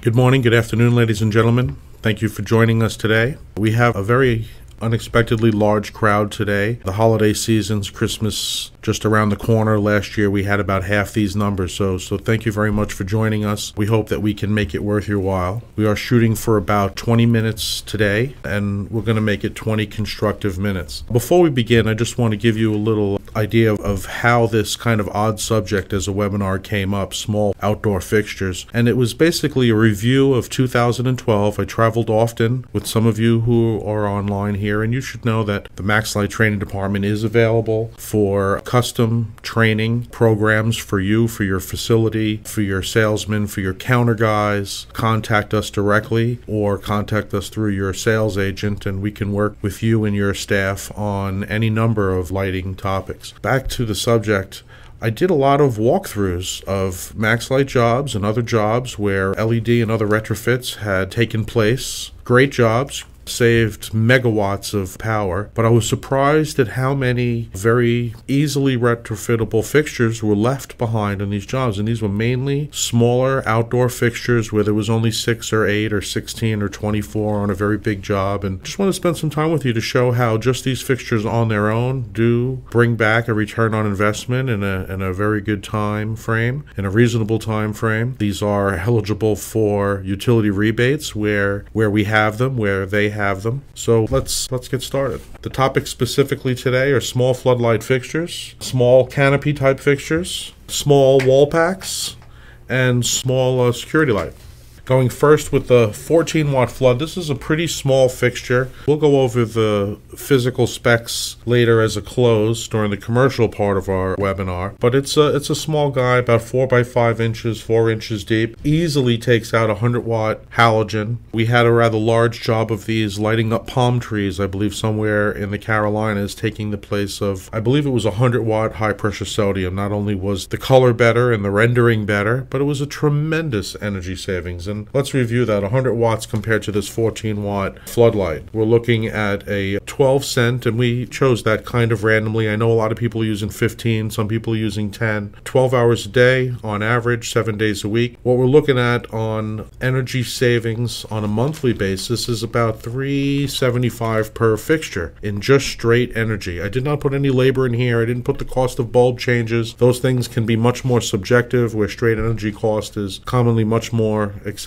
Good morning, good afternoon, ladies and gentlemen. Thank you for joining us today. We have a very unexpectedly large crowd today. The holiday season's Christmas just around the corner. Last year we had about half these numbers, so thank you very much for joining us. We hope that we can make it worth your while. We are shooting for about 20 minutes today, and we're going to make it 20 constructive minutes. Before we begin, I just want to give you a little idea of how this kind of odd subject as a webinar came up, small outdoor fixtures. And it was basically a review of 2012. I traveled often with some of you who are online here, and you should know that the MaxLite training department is available for custom training programs for you, for your facility, for your salesmen, for your counter guys. Contact us directly or contact us through your sales agent, and we can work with you and your staff on any number of lighting topics. Back to the subject. I did a lot of walkthroughs of MaxLite jobs and other jobs where LED and other retrofits had taken place. Great jobs, saved megawatts of power, but I was surprised at how many very easily retrofittable fixtures were left behind in these jobs. And these were mainly smaller outdoor fixtures where there was only 6 or 8 or 16 or 24 on a very big job. And just want to spend some time with you to show how just these fixtures on their own do bring back a return on investment in a very good time frame, in a reasonable time frame. These are eligible for utility rebates where we have them, where they have them. So let's get started. The topics specifically today are small floodlight fixtures, small canopy type fixtures, small wall packs, and small security light. Going first with the 14-watt flood. This is a pretty small fixture. We'll go over the physical specs later as a close during the commercial part of our webinar. But it's a small guy, about 4 by 5 inches, 4 inches deep. Easily takes out a 100-watt halogen. We had a rather large job of these lighting up palm trees, I believe somewhere in the Carolinas, taking the place of, I believe it was a 100-watt high-pressure sodium. Not only was the color better and the rendering better, but it was a tremendous energy savings. And let's review that. 100 watts compared to this 14-watt floodlight. We're looking at a 12 cent, and we chose that kind of randomly. I know a lot of people are using 15, some people are using 10. 12 hours a day on average, 7 days a week. What we're looking at on energy savings on a monthly basis is about $375 per fixture in just straight energy. I did not put any labor in here. I didn't put the cost of bulb changes. Those things can be much more subjective, where straight energy cost is commonly much more acceptable.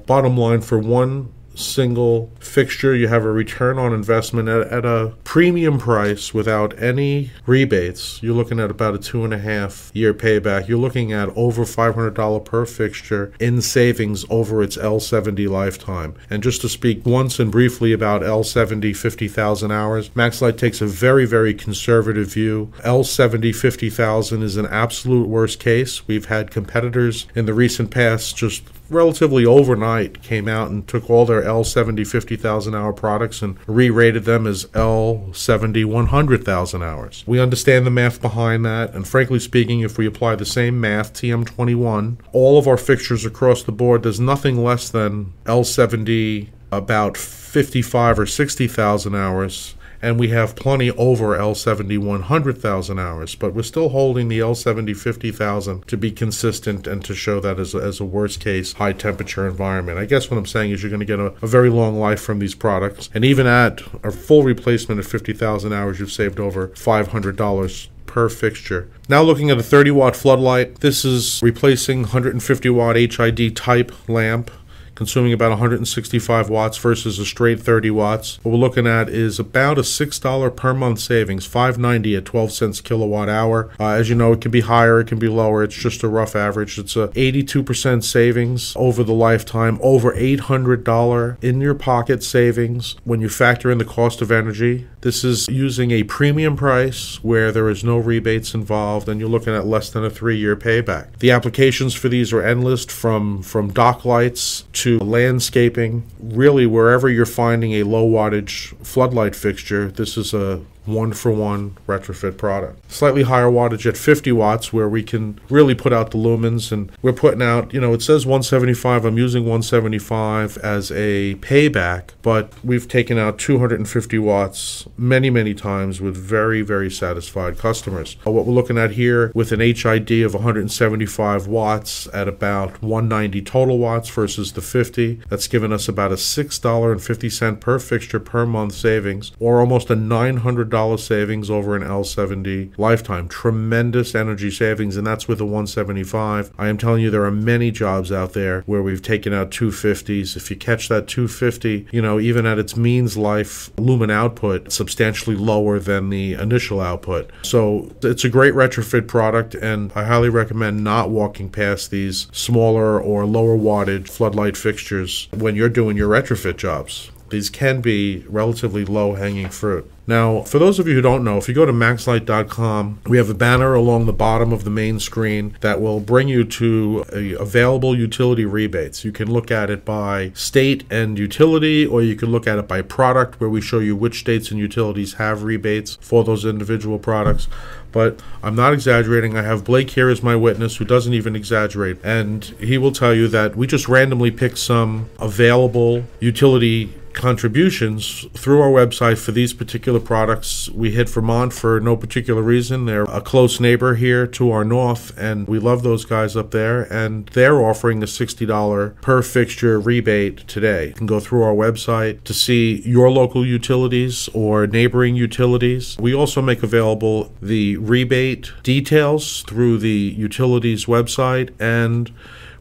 Bottom line, for one single fixture, you have a return on investment at a premium price without any rebates. You're looking at about a 2.5-year payback. You're looking at over $500 per fixture in savings over its L70 lifetime. And just to speak once and briefly about L70 50,000 hours, MaxLite takes a very, very conservative view. L70 50,000 is an absolute worst case. We've had competitors in the recent past just relatively overnight came out and took all their L70 50,000 hour products and re-rated them as L70 100,000 hours. We understand the math behind that, and frankly speaking, if we apply the same math, TM21, all of our fixtures across the board, there's nothing less than L70 about 55 or 60,000 hours, and we have plenty over L70 100,000 hours, but we're still holding the L70 50,000 to be consistent and to show that as a worst case high temperature environment. I guess what I'm saying is you're going to get a very long life from these products, and even at a full replacement of 50,000 hours, you've saved over $500 per fixture. Now looking at a 30-watt floodlight. This is replacing 150-watt HID type lamp, consuming about 165 watts versus a straight 30 watts. What we're looking at is about a $6 per month savings, $5.90 at 12 cents kilowatt hour. As you know, it can be higher, it can be lower. It's just a rough average. It's a 82% savings over the lifetime, over $800 in your pocket savings when you factor in the cost of energy. This is using a premium price where there is no rebates involved, and you're looking at less than a 3-year payback. The applications for these are endless, from dock lights to landscaping. Really, wherever you're finding a low wattage floodlight fixture, this is a one-for-one retrofit product. Slightly higher wattage at 50 watts where we can really put out the lumens, and we're putting out, it says 175. I'm using 175 as a payback, but we've taken out 250 watts many, many times with very, very satisfied customers. What we're looking at here with an HID of 175 watts at about 190 total watts versus the 50, that's given us about a $6.50 per fixture per month savings, or almost a $900 savings over an L70 lifetime. Tremendous energy savings, and that's with a 175. I am telling you, there are many jobs out there where we've taken out 250s. If you catch that 250, even at its means life lumen output, substantially lower than the initial output. So it's a great retrofit product, and I highly recommend not walking past these smaller or lower wattage floodlight fixtures when you're doing your retrofit jobs. These can be relatively low-hanging fruit. Now, for those of you who don't know, if you go to MaxLite.com, we have a banner along the bottom of the main screen that will bring you to available utility rebates. You can look at it by state and utility, or you can look at it by product, where we show you which states and utilities have rebates for those individual products. But I'm not exaggerating. I have Blake here as my witness, who doesn't even exaggerate, and he will tell you that we just randomly picked some available utility contributions through our website for these particular products. We hit Vermont for no particular reason. They're a close neighbor here to our north, and we love those guys up there, and they're offering a $60 per fixture rebate today. You can go through our website to see your local utilities or neighboring utilities. We also make available the rebate details through the utilities website, and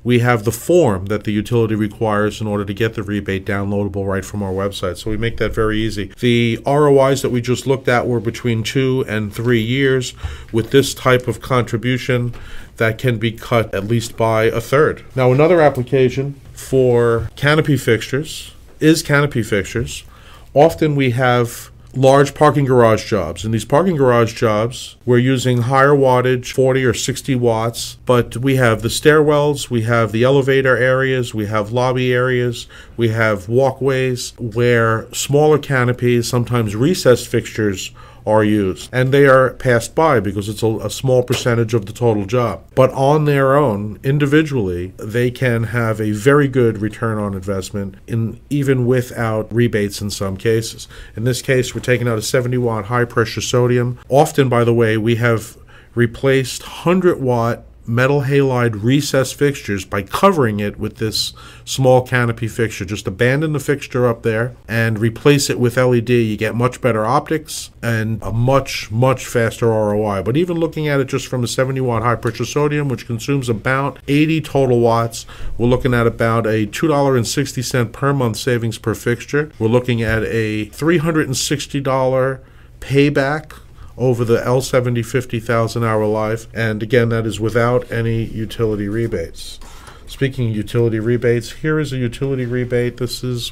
we have the form that the utility requires in order to get the rebate downloadable right from our website. So we make that very easy. The ROIs that we just looked at were between 2 and 3 years. With this type of contribution, that can be cut at least by a third. Now, another application for canopy fixtures is canopy fixtures. Often we have large parking garage jobs. In these parking garage jobs, we're using higher wattage, 40 or 60 watts, but we have the stairwells, we have the elevator areas, we have lobby areas, we have walkways where smaller canopies, sometimes recessed fixtures, are used, and they are passed by because it's a small percentage of the total job. But on their own, individually, they can have a very good return on investment, even without rebates in some cases. In this case, we're taking out a 70-watt high-pressure sodium. Often, by the way, we have replaced 100-watt metal halide recessed fixtures by covering it with this small canopy fixture. Just abandon the fixture up there and replace it with LED. You get much better optics and a much, much faster ROI. But even looking at it just from a 70-watt high-pressure sodium, which consumes about 80 total watts, we're looking at about a $2.60 per month savings per fixture. We're looking at a $360 payback over the L70 50,000 hour life, and again, that is without any utility rebates. Speaking of utility rebates, here is a utility rebate. This is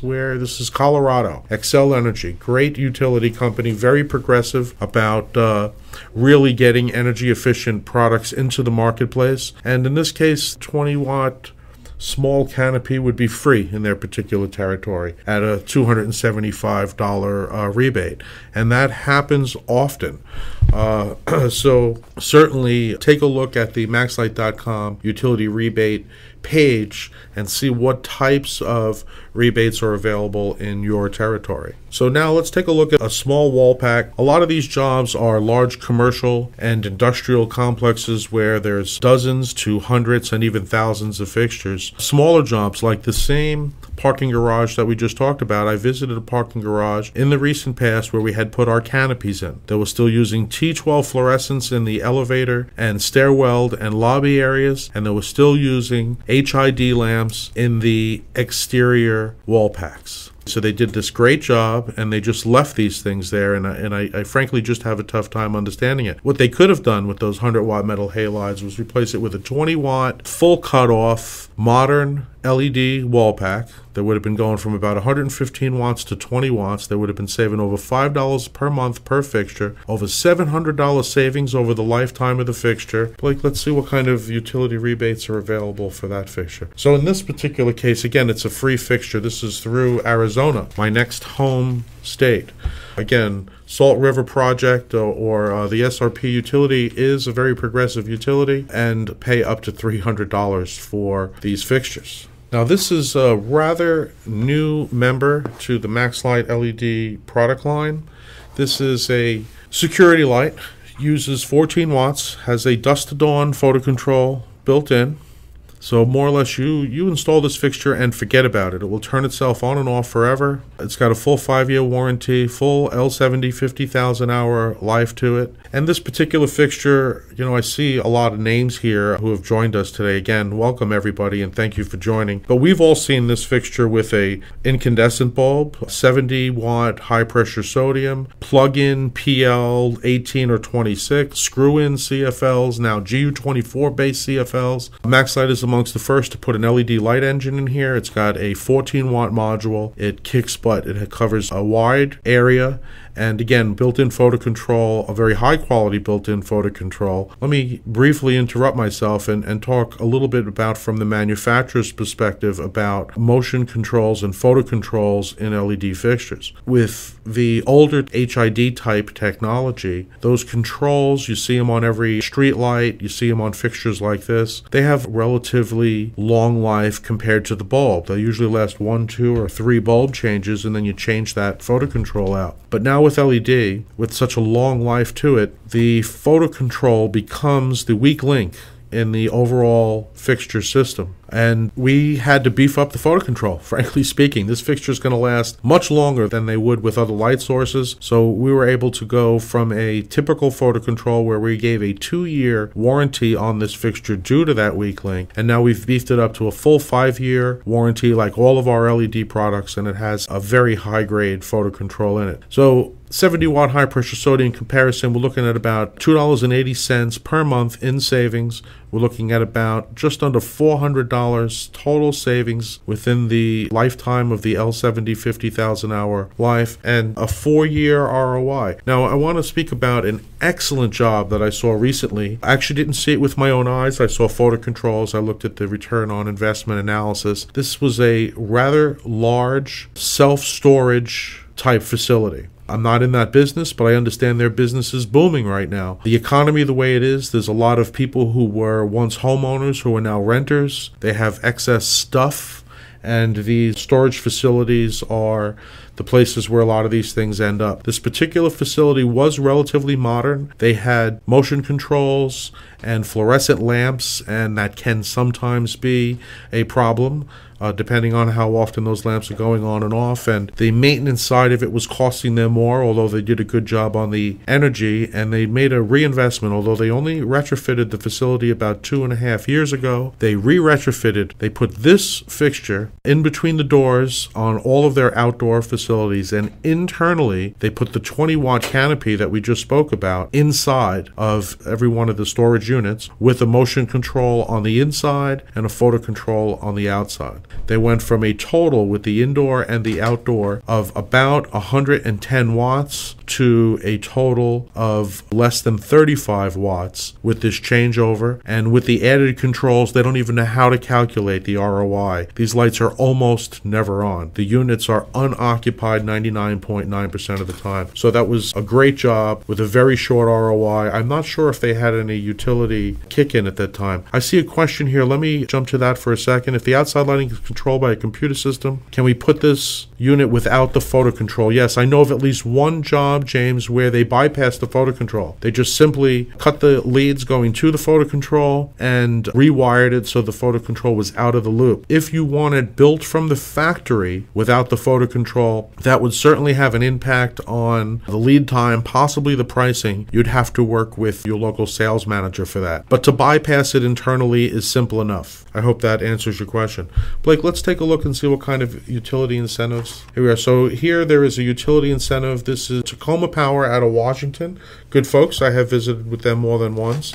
Colorado. Xcel Energy, great utility company, very progressive about really getting energy efficient products into the marketplace, and in this case, 20-watt small canopy would be free in their particular territory at a $275 rebate. And that happens often. So certainly take a look at the MaxLite.com utility rebate page and see what types of rebates are available in your territory. So now let's take a look at a small wall pack. A lot of these jobs are large commercial and industrial complexes where there's dozens to hundreds and even thousands of fixtures. Smaller jobs like the same parking garage that we just talked about. I visited a parking garage in the recent past where we had put our canopies in. They were still using T12 fluorescents in the elevator and stairwell and lobby areas, and they were still using HID lamps in the exterior wall packs. So they did this great job, and they just left these things there, and I frankly just have a tough time understanding it. What they could have done with those 100-watt metal halides was replace it with a 20-watt, full cutoff, modern LED wall pack that would have been going from about 115 watts to 20 watts. They would have been saving over $5 per month per fixture, over $700 savings over the lifetime of the fixture. Blake, let's see what kind of utility rebates are available for that fixture. So in this particular case, again, it's a free fixture. This is through Arizona. My next home state. Again, Salt River Project or the SRP utility is a very progressive utility and pay up to $300 for these fixtures. Now, this is a rather new member to the MaxLite LED product line. This is a security light, uses 14 watts, has a dusk to dawn photo control built in. So more or less you install this fixture and forget about it. It will turn itself on and off forever. It's got a full 5-year warranty, full L70 50,000 hour life to it. And this particular fixture, I see a lot of names here who have joined us today. Again, welcome everybody and thank you for joining. But we've all seen this fixture with a incandescent bulb, 70-watt high-pressure sodium, plug-in PL 18 or 26, screw-in CFLs, now GU24-based CFLs. MaxLite is amongst the first to put an LED light engine in here. It's got a 14-watt module. It kicks butt. It covers a wide area. And again, built-in photo control, a very high-quality built-in photo control. Let me briefly interrupt myself and talk a little bit about, from the manufacturer's perspective, about motion controls and photo controls in LED fixtures. With the older HID type technology, those controls, you see them on every street light, you see them on fixtures like this, they have relatively long life compared to the bulb. They usually last 1, 2, or 3 bulb changes, and then you change that photo control out. But now with LED, with such a long life to it, the photo control becomes the weak link in the overall fixture system. And we had to beef up the photo control. Frankly speaking, this fixture is going to last much longer than they would with other light sources. So we were able to go from a typical photo control where we gave a 2-year warranty on this fixture due to that weak link. And now we've beefed it up to a full 5-year warranty like all of our LED products. And it has a very high grade photo control in it. So 70-watt high-pressure sodium comparison, we're looking at about $2.80 per month in savings. We're looking at about just under $400 total savings within the lifetime of the L70 50,000 hour life, and a 4-year ROI. Now, I want to speak about an excellent job that I saw recently. I actually didn't see it with my own eyes. I saw photo controls. I looked at the return on investment analysis. This was a rather large self-storage type facility. I'm not in that business, but I understand their business is booming right now. The economy the way it is, there's a lot of people who were once homeowners who are now renters. They have excess stuff, and the storage facilities are the places where a lot of these things end up. This particular facility was relatively modern. They had motion controls and fluorescent lamps, and that can sometimes be a problem. Depending on how often those lamps are going on and off. And the maintenance side of it was costing them more, although they did a good job on the energy, and they made a reinvestment. Although they only retrofitted the facility about 2.5 years ago, they re-retrofitted. They put this fixture in between the doors on all of their outdoor facilities, and internally they put the 20-watt canopy that we just spoke about inside of every one of the storage units, with a motion control on the inside and a photo control on the outside. They went from a total with the indoor and the outdoor of about 110 watts to a total of less than 35 watts with this changeover. And with the added controls, they don't even know how to calculate the ROI. These lights are almost never on. The units are unoccupied 99.9% of the time. So that was a great job with a very short ROI. I'm not sure if they had any utility kick in at that time. I see a question here. Let me jump to that for a second. If the outside lighting is controlled by a computer system, can we put this unit without the photo control? Yes, I know of at least one job, James, where they bypassed the photo control. They just simply cut the leads going to the photo control and rewired it so the photo control was out of the loop. If you want it built from the factory without the photo control, that would certainly have an impact on the lead time, possibly the pricing. You'd have to work with your local sales manager for that. But to bypass it internally is simple enough. I hope that answers your question. Blake, let's take a look and see what kind of utility incentives. Here we are. So here there is a utility incentive. This is Tacoma Power out of Washington. Good folks. I have visited with them more than once.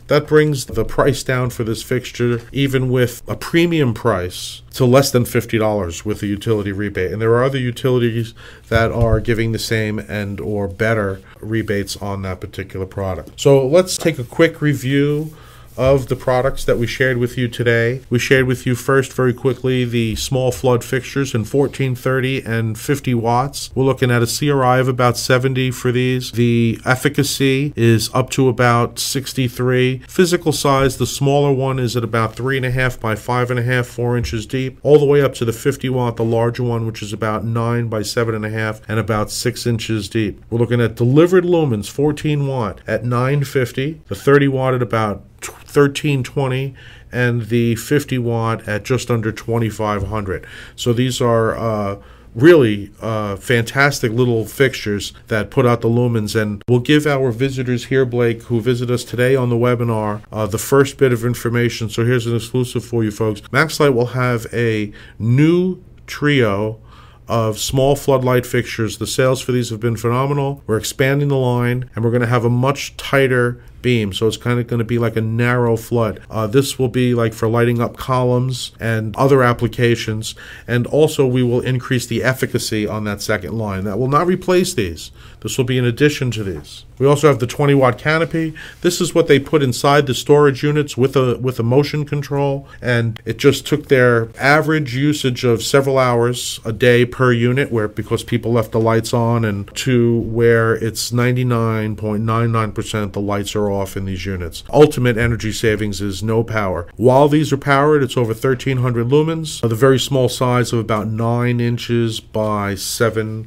That brings the price down for this fixture, even with a premium price, to less than $50 with the utility rebate. And there are other utilities that are giving the same and or better rebates on that particular product. So let's take a quick review of the products that we shared with you today. We shared with you first, very quickly, the small flood fixtures in 14, 30, and 50 watts. We're looking at a CRI of about 70 for these. The efficacy is up to about 63. Physical size, the smaller one is at about 3.5 by 5.5, 4 inches deep, all the way up to the 50 watt, the larger one, which is about 9 by 7.5 and about 6 inches deep. We're looking at delivered lumens, 14 watt at 950, the 30 watt at about 1320, and the 50 watt at just under 2500. So these are really fantastic little fixtures that put out the lumens, and we'll give our visitors here, Blake, who visit us today on the webinar, the first bit of information. So here's an exclusive for you folks. MaxLite will have a new trio of small floodlight fixtures. The sales for these have been phenomenal. We're expanding the line, and we're going to have a much tighter beam, so it's kind of going to be like a narrow flood. This will be like for lighting up columns and other applications, and also we will increase the efficacy on that second line. That will not replace these. This will be in addition to these. We also have the 20 watt canopy. This is what they put inside the storage units with a motion control, and it just took their average usage of several hours a day per unit, where because people left the lights on, and to where it's 99.99% the lights are off in these units. Ultimate energy savings is no power. While these are powered, it's over 1300 lumens. The very small size of about 9 inches by 9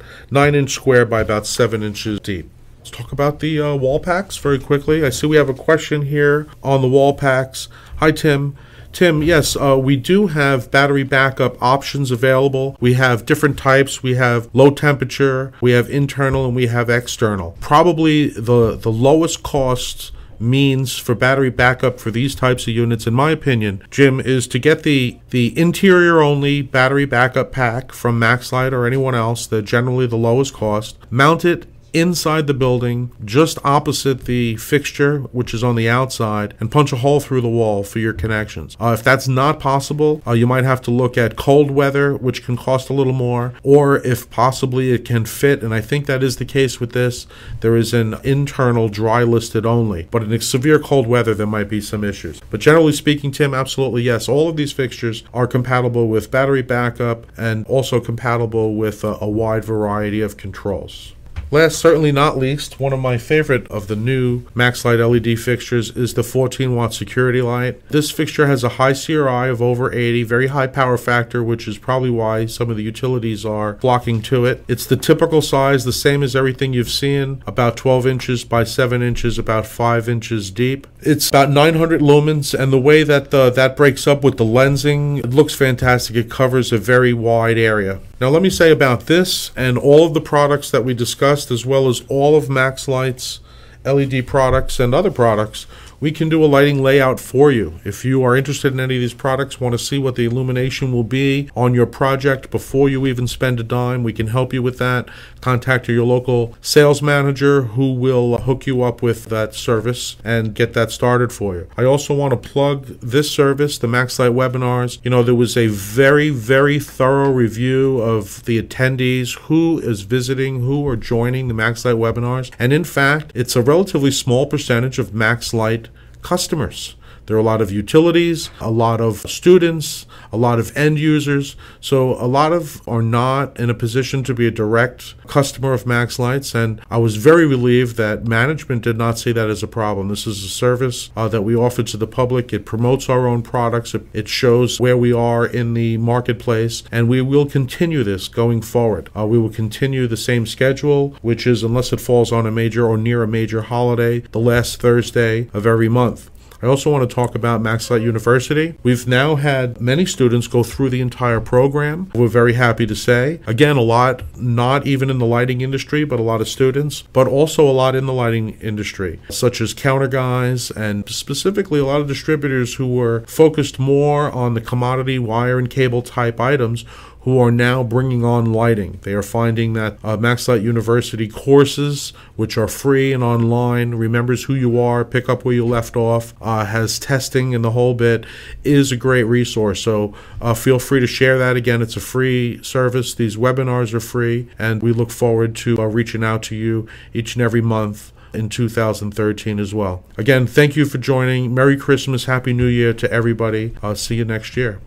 inch square by about 7 inches deep. Let's talk about the wall packs very quickly. I see we have a question here on the wall packs. Hi, Tim. Tim, yes, we do have battery backup options available. We have different types. We have low temperature, we have internal, and we have external. Probably the lowest cost means for battery backup for these types of units, in my opinion, Jim, is to get the interior only battery backup pack from MaxLite or anyone else. They're generally the lowest cost. Mount it inside the building, just opposite the fixture, which is on the outside, and punch a hole through the wall for your connections. If that's not possible, you might have to look at cold weather, which can cost a little more, or if possibly it can fit, and I think that is the case with this, there is an internal dry listed only, but in severe cold weather there might be some issues. But generally speaking, Tim, absolutely yes, all of these fixtures are compatible with battery backup and also compatible with a wide variety of controls. Last, certainly not least, one of my favorite of the new MaxLite LED fixtures is the 14 watt security light. This fixture has a high CRI of over 80, very high power factor, which is probably why some of the utilities are flocking to it. It's the typical size, the same as everything you've seen, about 12 inches by 7 inches, about 5 inches deep. It's about 900 lumens, and the way that that breaks up with the lensing, it looks fantastic. It covers a very wide area. Now let me say about this and all of the products that we discussed, as well as all of MaxLite's LED products and other products, we can do a lighting layout for you. If you are interested in any of these products, want to see what the illumination will be on your project before you even spend a dime, we can help you with that. Contact your local sales manager who will hook you up with that service and get that started for you. I also want to plug this service, the MaxLite webinars. You know, there was a very, very thorough review of the attendees, who is visiting, who are joining the MaxLite webinars, and in fact, it's a relatively small percentage of MaxLite customers. There are a lot of utilities, a lot of students, a lot of end users. So a lot of are not in a position to be a direct customer of MaxLite's, and I was very relieved that management did not see that as a problem. This is a service that we offer to the public. It promotes our own products. It shows where we are in the marketplace, and we will continue this going forward. We will continue the same schedule, which is, unless it falls on a major or near a major holiday, the last Thursday of every month. I also want to talk about MaxLite University. We've now had many students go through the entire program. We're very happy to say. Again, a lot, not even in the lighting industry, but a lot of students, but also a lot in the lighting industry, such as counter guys and specifically a lot of distributors who were focused more on the commodity wire and cable type items, who are now bringing on lighting. They are finding that MaxLite University courses, which are free and online, remembers who you are, pick up where you left off, has testing and the whole bit, is a great resource. So feel free to share that. Again, it's a free service. These webinars are free, and we look forward to reaching out to you each and every month in 2013 as well. Again, thank you for joining. Merry Christmas, Happy New Year to everybody. I'll see you next year.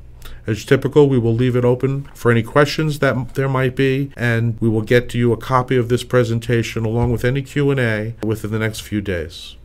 As typical, we will leave it open for any questions that there might be, and we will get to you a copy of this presentation along with any Q&A within the next few days.